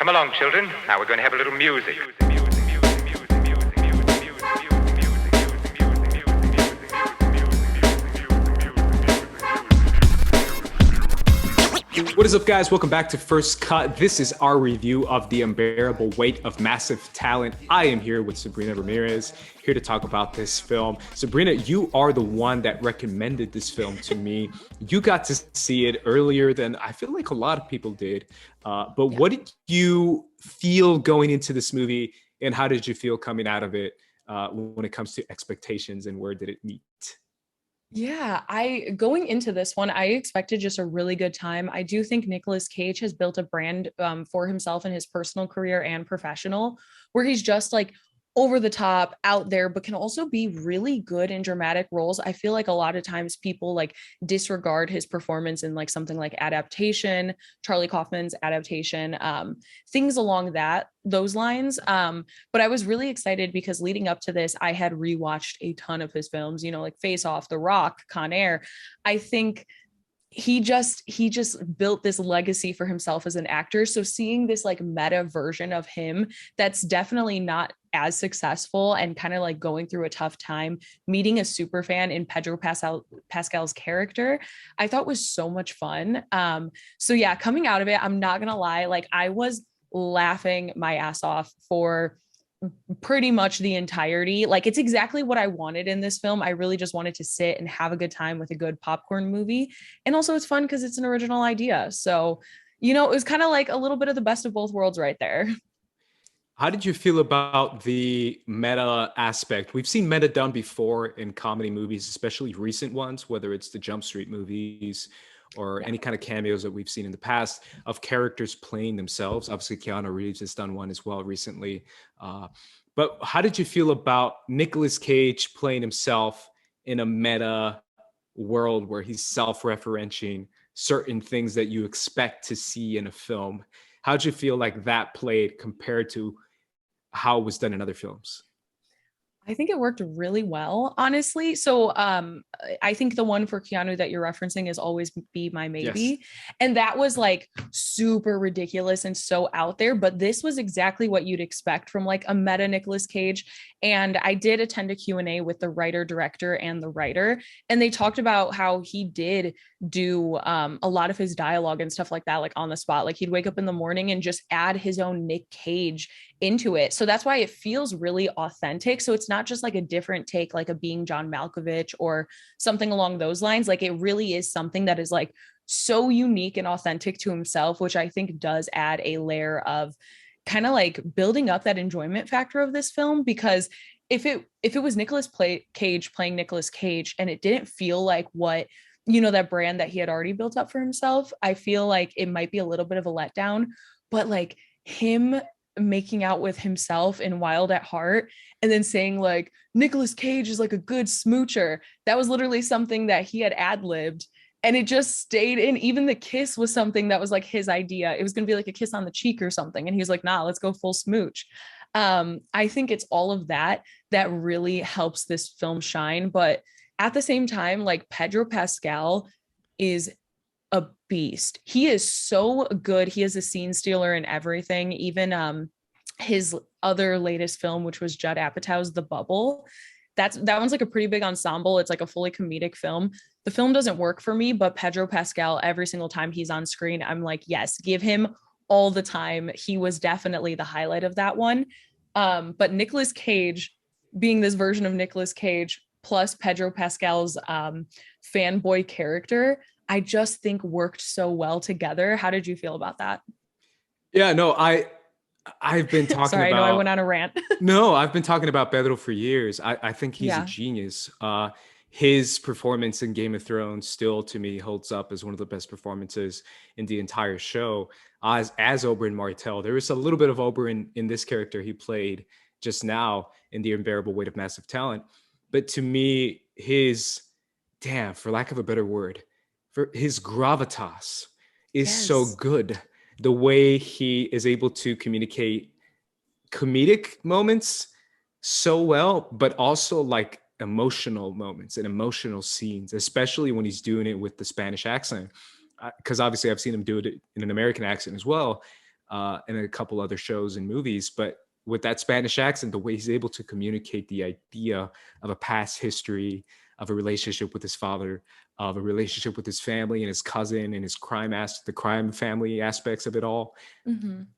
Come along, children. Now we're going to have a little music. What is up, guys? Welcome back to First Cut. This is our review of The Unbearable Weight of Massive Talent. I am here with Sabrina Ramirez, here to talk about this film. Sabrina, you are the one that recommended this film to me. You got to see it earlier than I feel like a lot of people did. What did you feel going into this movie, and how did you feel coming out of it when it comes to expectations, and where did it meet? Yeah, going into this one, I expected just a really good time. I do think Nicolas Cage has built a brand for himself in his personal career and professional, where he's just like over the top, out there, but can also be really good in dramatic roles. I feel like a lot of times people like disregard his performance in like something like Adaptation, Charlie Kaufman's Adaptation, things along those lines. But I was really excited because leading up to this, I had rewatched a ton of his films, like Face Off, The Rock, Con Air. I think he just built this legacy for himself as an actor. So seeing this like meta version of him that's definitely not as successful and kind of like going through a tough time, meeting a super fan in Pedro Pascal's character, I thought was so much fun. So yeah, coming out of it, I'm not gonna lie, like I was laughing my ass off for pretty much the entirety. Like it's exactly what I wanted in this film. I really just wanted to sit and have a good time with a good popcorn movie. And also it's fun because it's an original idea. So, it was kind of like a little bit of the best of both worlds right there. How did you feel about the meta aspect? We've seen meta done before in comedy movies, especially recent ones, whether it's the Jump Street movies or any kind of cameos that we've seen in the past of characters playing themselves. Obviously, Keanu Reeves has done one as well recently. But how did you feel about Nicolas Cage playing himself in a meta world where he's self-referencing certain things that you expect to see in a film? How'd you feel like that played compared to how it was done in other films? I think it worked really well, honestly. So I think the one for Keanu that you're referencing is Always Be My Maybe. Yes. And that was like super ridiculous and so out there. But this was exactly what you'd expect from like a meta Nicolas Cage. And I did attend a Q&A with the writer, director, and the writer. And they talked about how he did do a lot of his dialogue and stuff like that, like on the spot. Like he'd wake up in the morning and just add his own Nick Cage into it. So that's why it feels really authentic. So it's not just like a different take, like a Being John Malkovich or something along those lines. Like it really is something that is like so unique and authentic to himself, which I think does add a layer of kind of like building up that enjoyment factor of this film. Because if it was Nicolas Cage playing Nicolas Cage and it didn't feel like what that brand that he had already built up for himself, I feel like it might be a little bit of a letdown. But like him making out with himself in Wild at Heart and then saying like Nicolas Cage is like a good smoocher, that was literally something that he had ad-libbed, and it just stayed in. Even the kiss was something that was like his idea. It was going to be like a kiss on the cheek or something, and he was like, nah, let's go full smooch. I think it's all of that really helps this film shine. But at the same time, like Pedro Pascal is a beast. He is so good. He is a scene stealer in everything. Even his other latest film, which was Judd Apatow's The Bubble, that one's like a pretty big ensemble. It's like a fully comedic film. The film doesn't work for me, but Pedro Pascal, every single time he's on screen, I'm like, yes, give him all the time. He was definitely the highlight of that one. But Nicolas Cage being this version of Nicolas Cage plus Pedro Pascal's fanboy character, I just think worked so well together. How did you feel about that? Yeah, no, I've been talking Sorry, about. I know I went on a rant. No, I've been talking about Pedro for years. I think he's a Yeah. genius. His performance in Game of Thrones still, to me, holds up as one of the best performances in the entire show. As Oberyn Martell, there is a little bit of Oberyn in this character he played just now in The Unbearable Weight of Massive Talent. But to me, for lack of a better word, for his gravitas is so good. The way he is able to communicate comedic moments so well, but also like emotional moments and emotional scenes, especially when he's doing it with the Spanish accent. Because obviously I've seen him do it in an American accent as well. and a couple other shows and movies. But with that Spanish accent, the way he's able to communicate the idea of a past history, of a relationship with his father, of a relationship with his family and his cousin and his the crime family aspects of it all.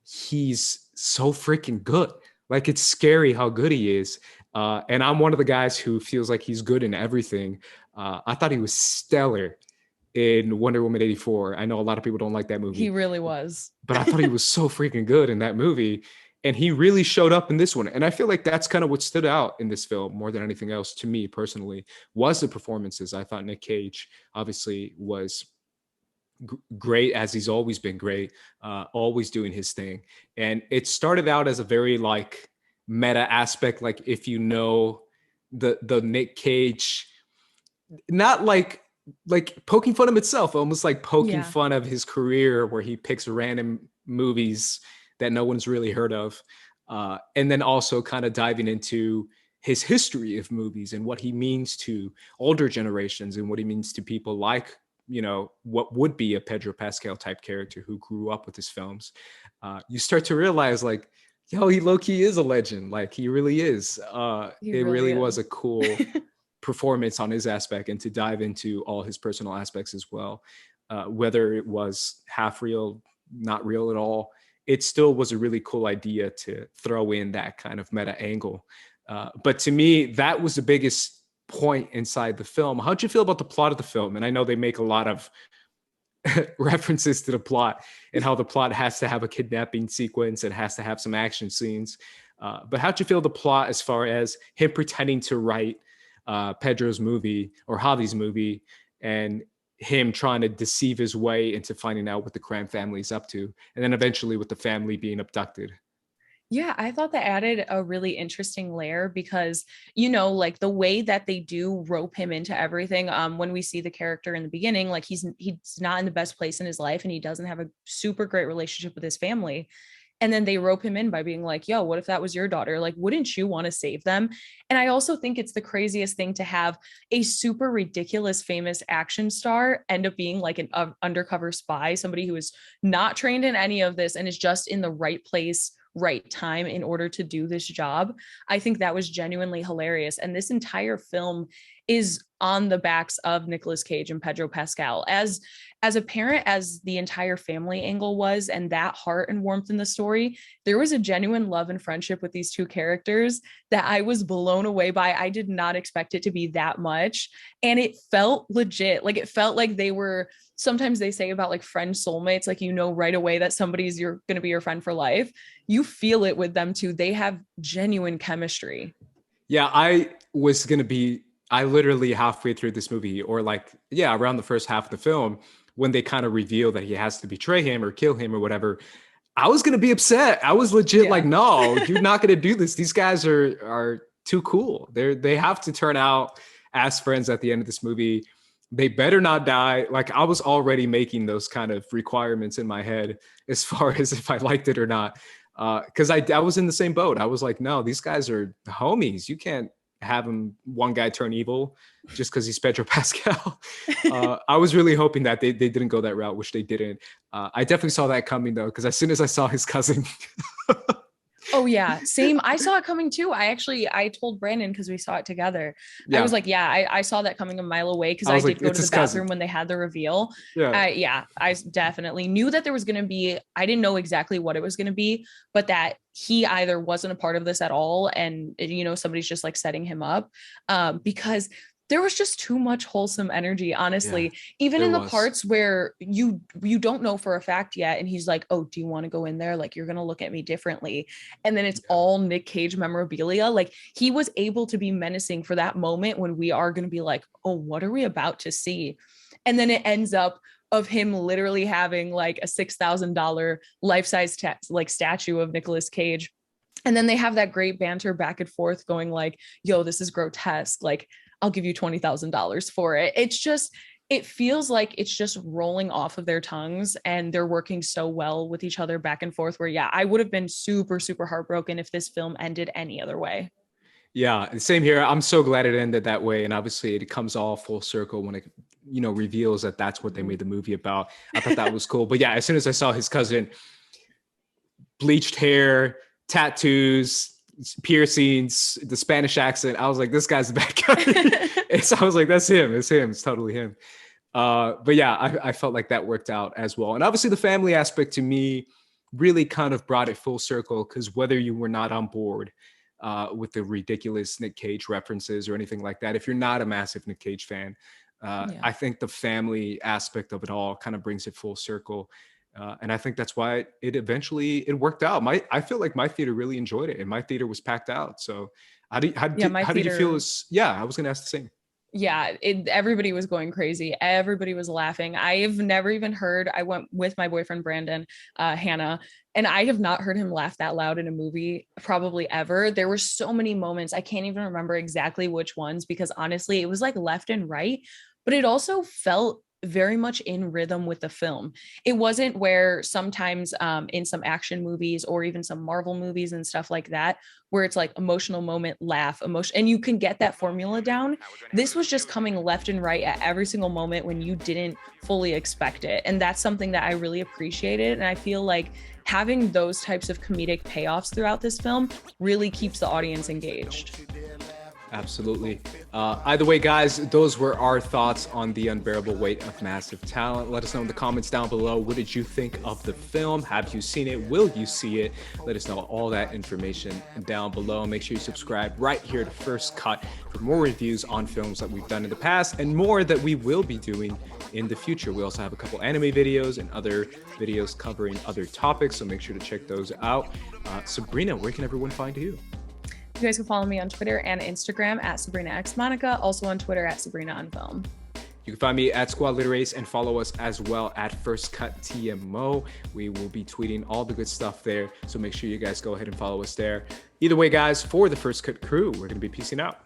He's so freaking good. Like, it's scary how good he is. And I'm one of the guys who feels like he's good in everything. I thought he was stellar in Wonder Woman 84. I know a lot of people don't like that movie. He really was. But I thought he was so freaking good in that movie. And he really showed up in this one. And I feel like that's kind of what stood out in this film more than anything else to me personally, was the performances. I thought Nick Cage obviously was great, as he's always been great, always doing his thing. And it started out as a very like meta aspect. Like, if you know the Nick Cage, not like poking fun of himself, almost like poking fun of his career, where he picks random movies that no one's really heard of. And then also kind of diving into his history of movies and what he means to older generations and what he means to people like, you know, what would be a Pedro Pascal type character who grew up with his films. You start to realize, like, yo, he low-key is a legend. Like, he really is. It really was a cool performance on his aspect, and to dive into all his personal aspects as well. Whether it was half real, not real at all, it still was a really cool idea to throw in that kind of meta angle. But to me, that was the biggest point inside the film. How'd you feel about the plot of the film? And I know they make a lot of references to the plot and how the plot has to have a kidnapping sequence, it has to have some action scenes. But how'd you feel the plot as far as him pretending to write Pedro's movie or Javi's movie, and him trying to deceive his way into finding out what the crime family is up to, and then eventually with the family being abducted? Yeah, I thought that added a really interesting layer because, you know, like the way that they do rope him into everything. When we see the character in the beginning, like he's not in the best place in his life and he doesn't have a super great relationship with his family. And then they rope him in by being like, yo, what if that was your daughter? Like, wouldn't you want to save them? And I also think it's the craziest thing to have a super ridiculous, famous action star end up being like an undercover spy, somebody who is not trained in any of this and is just in the right place, right time in order to do this job. I think that was genuinely hilarious. And this entire film is on the backs of Nicolas Cage and Pedro Pascal. As apparent as the entire family angle was, and that heart and warmth in the story, there was a genuine love and friendship with these two characters that I was blown away by. I did not expect it to be that much. And it felt legit. Like, it felt like they were, sometimes they say about like friend soulmates, like, you know, right away that somebody's going to be your friend for life. You feel it with them too. They have genuine chemistry. Yeah, I literally halfway through this movie, or like, yeah, around the first half of the film, when they kind of reveal that he has to betray him or kill him or whatever, I was going to be upset. I was legit like, no, you're not going to do this. These guys are too cool. They have to turn out as friends at the end of this movie. They better not die. Like, I was already making those kind of requirements in my head as far as if I liked it or not. Because I was in the same boat. I was like, no, these guys are homies. You can't have one guy turn evil just because he's Pedro Pascal. I was really hoping that they didn't go that route, which they didn't. I definitely saw that coming though, because as soon as I saw his cousin. Oh yeah, same. I saw it coming too. I told Brandon because we saw it together. Yeah. I was like, yeah, I saw that coming a mile away because I did go to the bathroom when they had the reveal. Yeah. I definitely knew that there was going to be, I didn't know exactly what it was going to be, but that he either wasn't a part of this at all. And, you know, somebody's just like setting him up because there was just too much wholesome energy, honestly, even in the parts where you don't know for a fact yet. And he's like, oh, do you want to go in there? Like, you're going to look at me differently. And then it's all Nick Cage memorabilia. Like, he was able to be menacing for that moment when we are going to be like, oh, what are we about to see? And then it ends up of him literally having like a $6,000 life-size statue of Nicolas Cage. And then they have that great banter back and forth going like, yo, this is grotesque. Like, I'll give you $20,000 for it. It feels like it's just rolling off of their tongues and they're working so well with each other back and forth where, yeah, I would have been super, super heartbroken if this film ended any other way. Yeah, same here. I'm so glad it ended that way. And obviously it comes all full circle when it, you know, reveals that that's what they made the movie about. I thought that was cool. But yeah, as soon as I saw his cousin, bleached hair, tattoos, piercings, the Spanish accent. I was like, this guy's the bad guy. And so I was like, that's him. It's him. It's totally him. But yeah, I felt like that worked out as well. And obviously the family aspect to me really kind of brought it full circle, because whether you were not on board with the ridiculous Nick Cage references or anything like that, if you're not a massive Nick Cage fan, I think the family aspect of it all kind of brings it full circle. And I think that's why it worked out. I feel like my theater really enjoyed it, and my theater was packed out. So how did you feel? I was going to ask the same. Yeah, everybody was going crazy. Everybody was laughing. I have never even heard, I went with my boyfriend, Brandon, Hannah, and I have not heard him laugh that loud in a movie probably ever. There were so many moments. I can't even remember exactly which ones, because honestly, it was like left and right, but it also felt very much in rhythm with the film. It wasn't where sometimes in some action movies or even some Marvel movies and stuff like that, where it's like emotional moment, laugh, emotion, and you can get that formula down. This was just coming left and right at every single moment when you didn't fully expect it. And that's something that I really appreciated. And I feel like having those types of comedic payoffs throughout this film really keeps the audience engaged. Absolutely. Either way, guys, those were our thoughts on The Unbearable Weight of Massive Talent. Let us know in the comments down below. What did you think of the film? Have you seen it? Will you see it? Let us know all that information down below. Make sure you subscribe right here to First Cut for more reviews on films that we've done in the past and more that we will be doing in the future. We also have a couple anime videos and other videos covering other topics, so make sure to check those out. Sabrina, where can everyone find you? You guys can follow me on Twitter and Instagram at SabrinaXMonica, also on Twitter at SabrinaOnFilm. You can find me at Squad Literace and follow us as well at First Cut TMO. We will be tweeting all the good stuff there, so make sure you guys go ahead and follow us there. Either way, guys, for the First Cut crew, we're going to be peacing out.